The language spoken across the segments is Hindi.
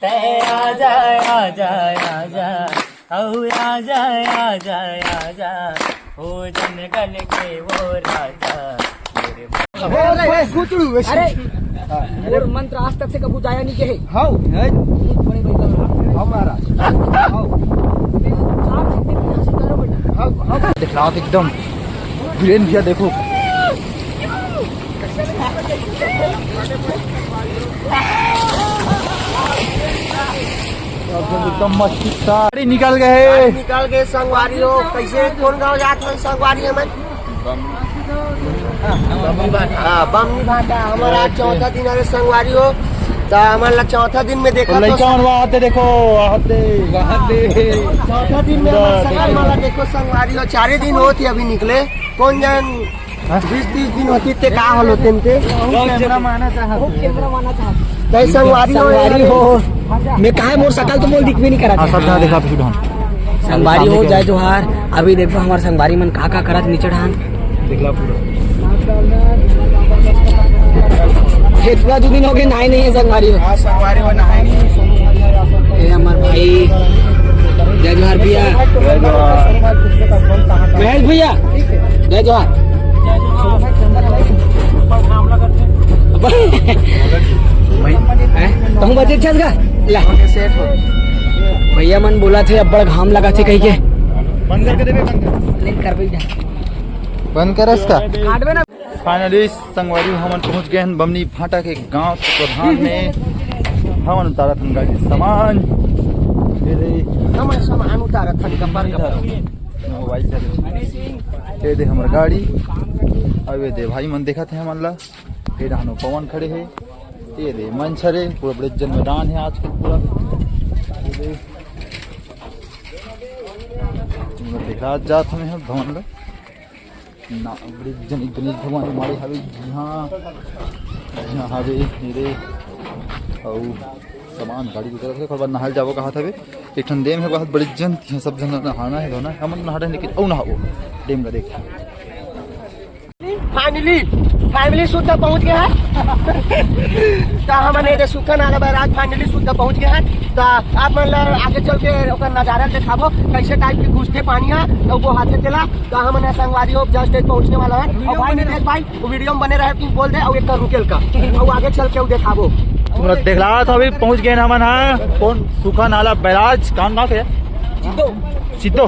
आजा आजा आजा औ आजा आजा आजा ओ जंगल के वो राजा अरे और मंत्र आज तक से कबू जाया नहीं के हाउ बड़े भाई हाउ महाराज हाउ देख रहा एकदम वीरेन भैया देखो एकदम मस्ती साड़ी निकल गए संगवारी हो कैसे कौन गाँव जात है संगवारी में बमनी भाटा हमारा चौथा दिन अरे संगवारी हो तो हमारा चौथा दिन में देखा आते देखो चौथा दिन में सकल माला देखो संगवारी हो 4 दिन होती अभी निकले कौन जान 20-30 दिन होती ते का हल होते कैमरा माना चाहते संगवारी हो मैं कहा मोर सकल तो मोल दिख भी नहीं करा सब देखा संगवारी हो जाए जोहार अभी देखो हमारे संगवारी मन का करत नीचे ढान देखला पूरा खेतवा 2 दिन हो गए नहाए नहीं है संगवारी हो संगवारी में नहाए नहीं ये हमारे भाई जय जोहार भैया महेश भैया जय जोहार तुम बचे छस गा भैया मन बोला थे अब बड़ा घाम लगा थे कहीं के बंद करके देबे बंद कर इसका फाइनली संगवारी हमन पहुंच गए हैं बमनी भाटा के गांव के प्रधान में हमन उतारा थन गाड़ी सामान सामान उतारा थन कपर ये दे हमर गाड़ी अब ये दे भाई मन देखा थे हमन ला ये रहनो पवन खड़े है ये दे मंछरे पूरा बड़े जन मैदान है आज के पूरा देखा जात हमें भवन ला ना बड़े जन गणेश भगवान हमारे हवे यहाँ हवे मेरे और सामान गाड़ी की तरफ से खबर नहाल जाबो कहा था एक ठन डेम है बहुत बड़ी जन सब जन नहाना है धोना हम नहा रहे लेकिन औ नहाओ डेम ला देख फाइनली शुद्ध पहुंच गया है तो हमने सुखन आला बैराज फाइनली शुद्ध पहुंच गया है तो आप मतलब आगे चल के नजारा दिखाबो कैसे टाइप की घुसते पानी है तो वो हाथे चला तो हमने संगवारी हो जस्ट पहुंचने वाला है और भाई नितेश भाई वो वीडियो में बने रहे तुम बोल दे और एक रुकेल का और आगे चल के दिखाबो तुम देख रहा था अभी पहुंच गए ना हमन हां कौन सुखा नाला बैराज कौन गांव के चित्तो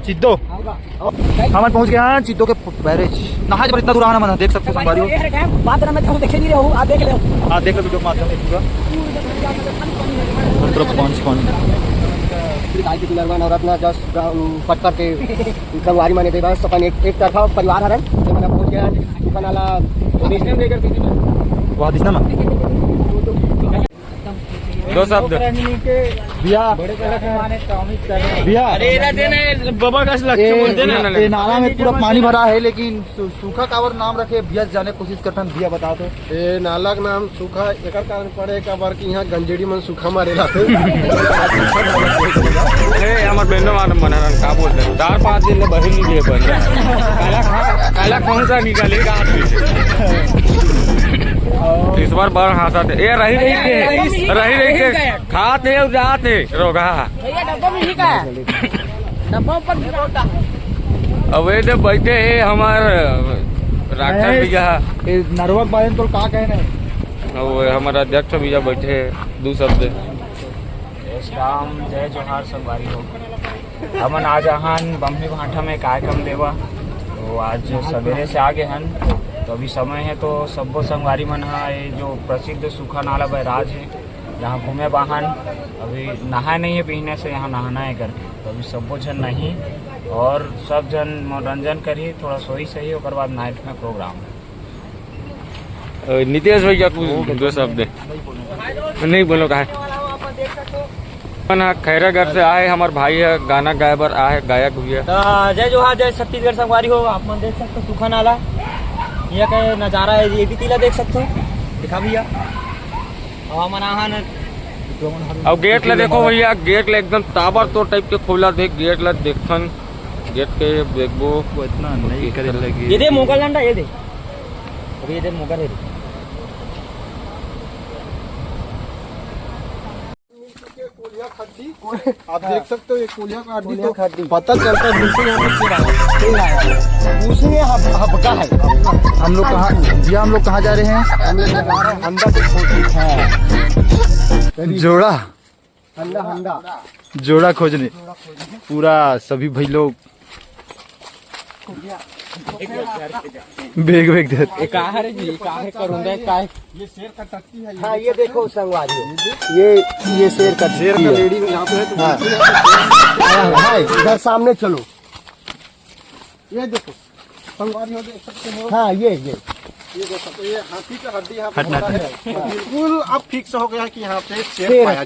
चित्तो हमन पहुंच गए हैं चित्तो के बैरेज नहाज पर इतना दूर आना मन देख सकते हो संगवारी हो बात में तुम देखे नहीं रहे हो आप देख ले हां देख लो वीडियो माध्यम से पूरा मतलब कौन गाय के दुलरवन और अपना जस्ट पटकर के संगवारी माने दे बस अपन एक तरफा परिवार हरन तो मैंने पहुंच गया सुखन वाला नेशनल लेकर के वहां दिसना ना दो शब्द भैया भैया बाबा का नाला में पूरा पानी भरा है लेकिन सूखा कावर नाम रखे भैया जाने कोशिश करता भैया बता दो ए नाला का नाम सूखा एक कारण पड़े का बार की यहाँ गंजेड़ी में सूखा मारे लाते हमार बेनो मनहरन का बोल रहे 4-5 दिन में बहिन नहीं बन काला कौन सा निकालेगा इस बार बड़ हाथा थे ये रही के खाते और जाते रोगा अब ये जब बैठे है हमार राक्षस भैया नरवक बारे तो का कहना और हमारा अध्यक्ष भैया बैठे दो शब्द राम जय जोहार संगवारी हो हमन आज अहान बमनी भाटा में कार्यक्रम देवा तो आज सवेरे से आगे हन तो अभी समय है तो सबो संगवारी मन ये जो प्रसिद्ध सूखा नाला बैराज है यहाँ घूमे वाहन अभी नहाए नहीं है पीने से यहाँ नहाना है करके तो अभी सबो जन नहीं और सब जन मनोरंजन करिए थोड़ा सोई सही और बाद नाइट में प्रोग्राम नितेश भैया कुछ 2 शब्द नहीं बोलो का खैरागढ़ से आए हमारे भाई है गाना गायबर आए गायक हुए जय जोहार जय छत्तीसगढ़ संगवारी हो आप मन देख सकते हो सूखा नाला ये का नजारा है ये भी टीला देख सकते हो दिखा भैया और गेट ले देखो भैया गेट ले एकदम ताबर तो टाइप के खोला देख गेट ले देखन गेट के देखबो इतना नहीं करे लगी ये दे मोगल डंडा ये दे अभी ये दे मोगल है कोलिया खड्डी आप देख सकते हो, ये कोलिया का हड्डी तो खड्डी। पता चलता है बिल्कुल यहाँ पर शेर आया। उसने हबका है। हम लोग कहाँ भैया, हम लोग कहाँ जा रहे हैं? हम लोग जा रहे हैं हंडा के खोजने। जोड़ा हंडा जोड़ा खोजने पूरा सभी भाई लोग बेग बेग दे। ये शेर का टट्टी है। हाँ ये देखो संगवारी, ये शेर का लेडी यहाँ पे है तो हाँ, इधर सामने चलो। ये देखो संगवारी हो, देख सकते हो। हाँ ये देखो ये हाथी का हड्डी यहाँ पे है। बिल्कुल अब फिक्स हो गया कि यहाँ पे शेर शेर पाया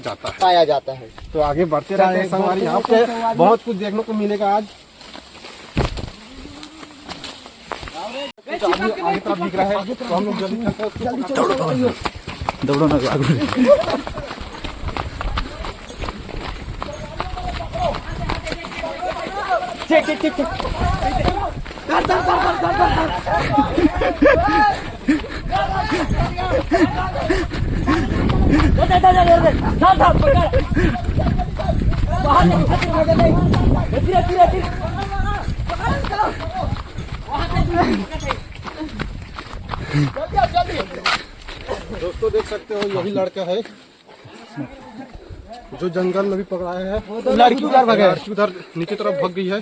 जाता है। है। तो आगे बढ़ते रहते हैं संगवारी, यहाँ पे बहुत कुछ देखने को मिलेगा आज। आगे तरफ दिख रहा है तो हम लोग जल्दी चलते हैं। दौड़ो ना आगे। दोस्तों देख सकते हो यही लड़का है जो जंगल में भी पकड़ाया है। लड़की उधर भगे, लड़की उधर नीचे तरफ भाग गई है।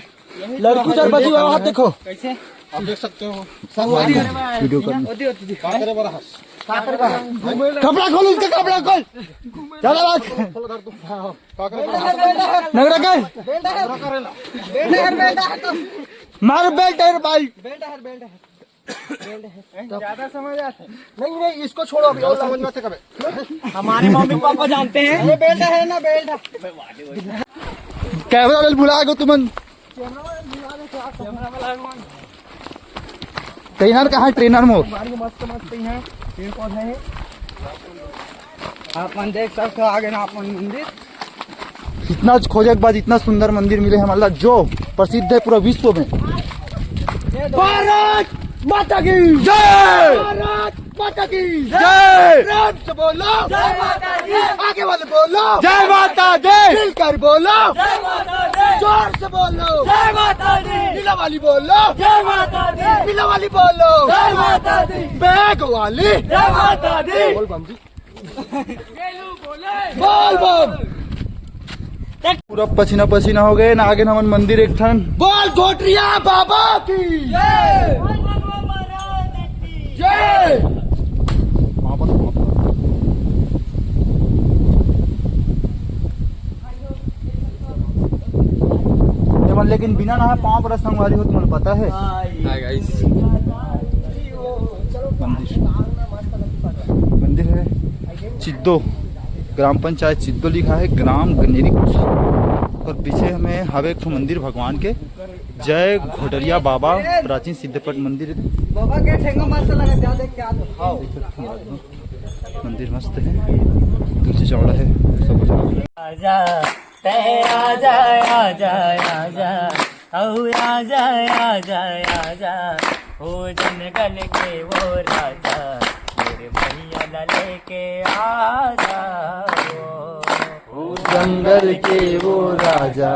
लड़की उधर बची हुई है, वहाँ देखो। आप देख सकते हो। वीडियो करना। क्या करे बड़ा हंस। कपड़ा खोल, उसका कपड़ा खोल। चलो बात क्या करे बड़ा हंस। नगरा कर मारो बेल्ट है, ज्यादा समझ आता नहीं, इसको छोड़ो अभी। और समझ में आते कब हमारे मम्मी पापा जानते हैं। बेल्ट है ना, बेल्ट कैमरा बेल्ट भुला गो तुमन। ट्रेनर कहाँ है? ट्रेनर मो मस्त मस्त यहाँ पेड़ पौधे हैं। अपन देख सकते हो आगे ना अपन मंदिर। इतना खोजे के बाद इतना सुंदर मंदिर मिले हमारा, जो प्रसिद्ध है पूरा विश्व में। भारत माता की जय, भारत माता की जय, प्रेम से बोलो जय माता दी। आगे वाले बोलो जय माता दी, मिलकर बोलो जय माता दी। जोर से बोलो जय माता दी। नीला वाली बोलो जय माता दी। नीला वाली बोलो जय माता दी। बैग वाली जय माता दी। बोल बम जी। बोल बम। पूरा पसीना पसीना हो गए ना। आगे नमन मंदिर एक ठन। बोल गोटरिया बाबा की जय जय। लेकिन बिना नहा पाँव पर संगवारी हो, तुम्हें पता है? मंदिर है चिद्दो, ग्राम पंचायत चिद्दो लिखा है, ग्राम गनेरी कुछ। और पीछे हमें हवे एक मंदिर भगवान के, जय घोटरिया बाबा, प्राचीन सिद्धपट मंदिर। बाबा के ठेंगा मस्त लगा, ज्यादा क्या मंदिर मस्त है, तुलसी चौड़ा है, सब कुछ। आजा ते आजा आजा आजा औ आजा आजा आजा ओ जंगल के वो राजा मेरे भैया लेके आजा ओ जंगल के वो राजा,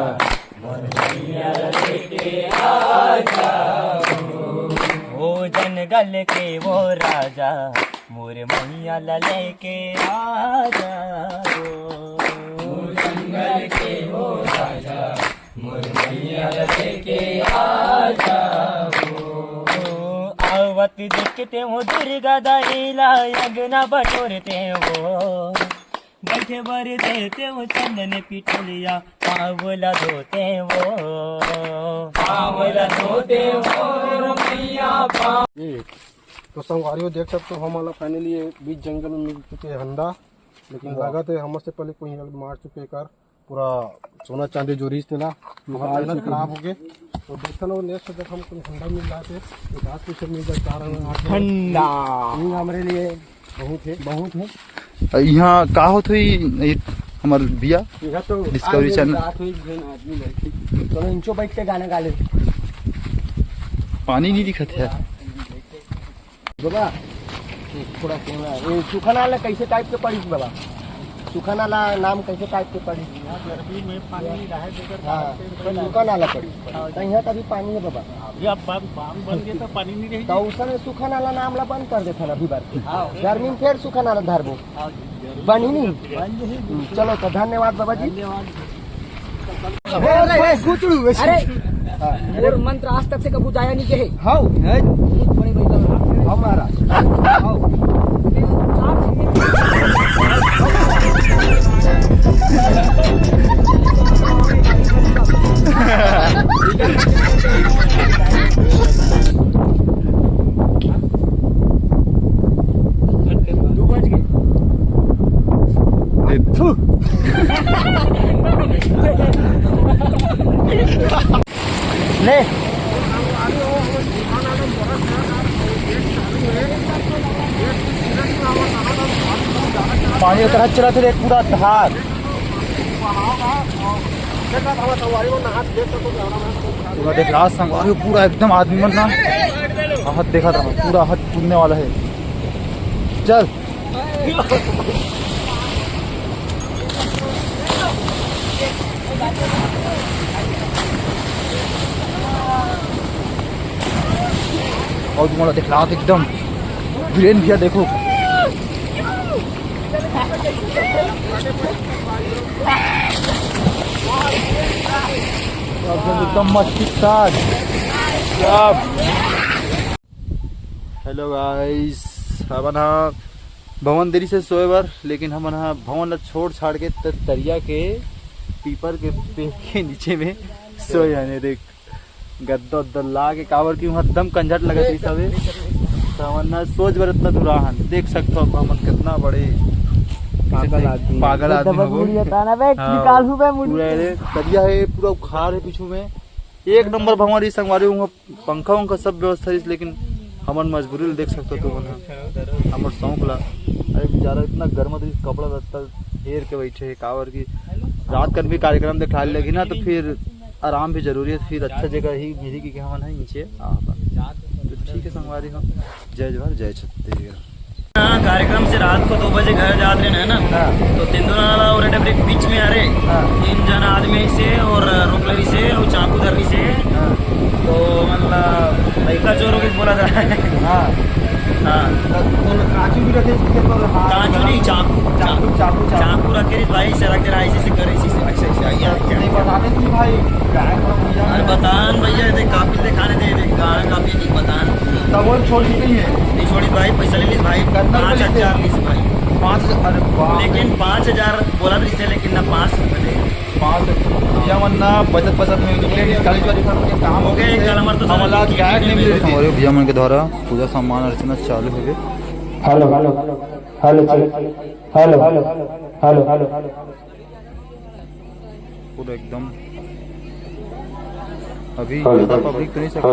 ओ जंगल के वो राजा मोरे मैया लेके आजा आवत देखते हो दुर्गा दाईला यज्ञना बटोरते हो बैठे बर देते हो चंदन पिटलिया पावला धोते हो ये तो संगवारियों देख सकते हो, हमारा फाइनली ये बीच जंगल में मिल चुके हैं हंडा। लेकिन लगा थे हमसे पहले कोई मार चुके कर पूरा सोना चांदी जो रीच थे ना मेहनत खराब हो गए। तो देखते ना नेक्स्ट जब हम कोई हंडा मिल रहा थे तो आज कुछ मिल जाए 4 ठंडा हमारे लिए बहुत है। यहाँ का होत हुई हमार बिया यह तो डिस्कवरी चैनल। चलो इंचो बैठ के गाना गा ले पानी नहीं दिखत है बाबा। थोड़ा कैमरा ये सुखा नाला कैसे टाइप के पड़ी बाबा? सूखा नाला नाम कैसे टाइप के पड़ी? हाँ, सूखा नाला पड़ी तो यहाँ तभी पानी है बाबा। तो उसमें सूखा नाला नाम ला बंद कर देता अभी बार गर्मी में फिर सूखा नाला धरबो बन ही नहीं। चलो तो धन्यवाद बाबा जी। अरे और मंत्र आज तक से कबू जाया नहीं के हाँ बड़े भाई हमारा ले पानी उतर चला थे पूरा धार पूरा देख रहा संगवारी पूरा एकदम आदमी मन ना हाथ देखा था पूरा हाथ कूदने वाला है। चल और तुम्हारा देख रहा एकदम वीरेन भैया देखो एकदम मस्ती साथ। हेलो गाइस हमन हा भवन देरी से सोए बार लेकिन हमन हा भवन ला छोड़ छाड़ के तरिया के पीपर के पेड़ के नीचे में सोए जाने देख गद्दा उद्दा ला के कावर की वहाँ दम कंझट लगे थी सबे तो हमन ना सोच बर इतना दुराहन देख सकते हो हमन कितना बड़े पागल आदमी हो। पूरा तरिया है पूरा उखाड़ है पीछू में एक नंबर भंवरी संगवारी पंखा उंखा सब व्यवस्था है लेकिन हमन मजबूरी देख सकते हो तुम हमर शौक ला। अरे बेचारा इतना गर्म कपड़ा लत्ता घेर के बैठे है कावर की रात कर भी कार्यक्रम दिखा लेगी ना तो फिर आराम भी जरूरी है फिर अच्छा जगह ही मिली कि हमन है नीचे तो ठीक है संगवारी हम जय जवाहर जय छत्तीसगढ़। कार्यक्रम से रात को 2 बजे घर जाते हैं ना तो तेंदुनाला और डबरे के बीच में आ रहे 3 जन आदमी से और रोकलरी से और चाकू धरनी से तो मतलब लड़का चोरों के बोला था। कांचू भी रखे कांचू नहीं चाकू रखे भाई से रखे ऐसे से करे इसी से ऐसे भाई अरे बतान भैया दे काफी दे खाने दे गाना काफी नहीं बतान तब छोड़ी नहीं है नहीं छोड़ी भाई पैसा ले ली भाई 5,000 ली भाई 5,000 लेकिन 5,000 बोला था इसे लेकिन ना 5 रुपये 5 या वरना बचत में काम हो गए कल हमारे तो हमारा गायक नहीं मिले हमारे भैया मन के द्वारा पूजा सामान अर्चना चालू है। Hello hello hello hello hello hello पूरा एकदम अभी ज्यादा पब्लिक तो नहीं सकता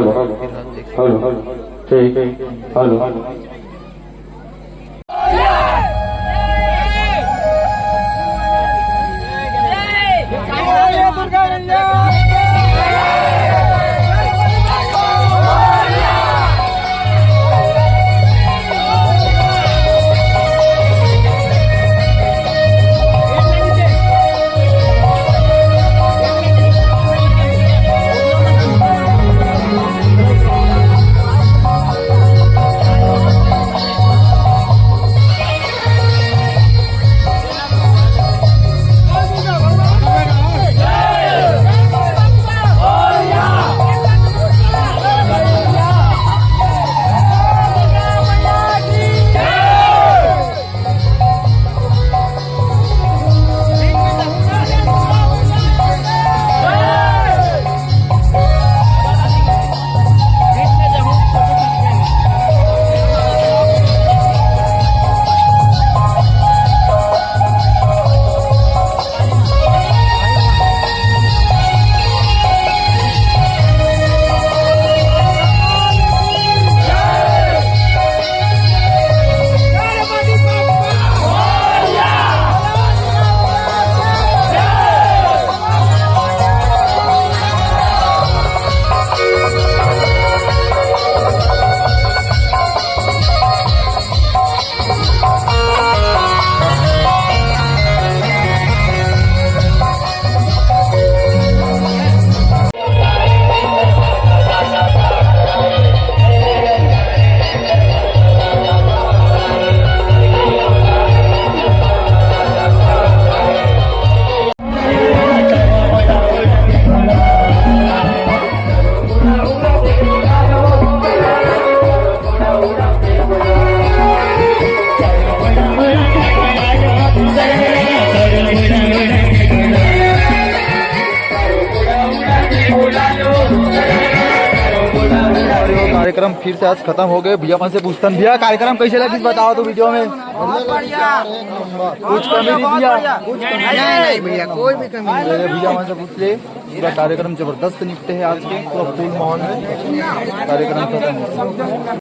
हेलो ठीक है हेलो कार्यक्रम फिर से आज खत्म हो गए। भैया से पूछता हूँ, भैया कार्यक्रम कैसे लगी बताओ तो वीडियो में। कुछ कमी नहीं भैया? नहीं भैया कोई भी कमी नहीं। भैया से पूछ ले, पूरा कार्यक्रम जबरदस्त निपटे है आज के, पूरा फुल माहौल में कार्यक्रम खत्म हो।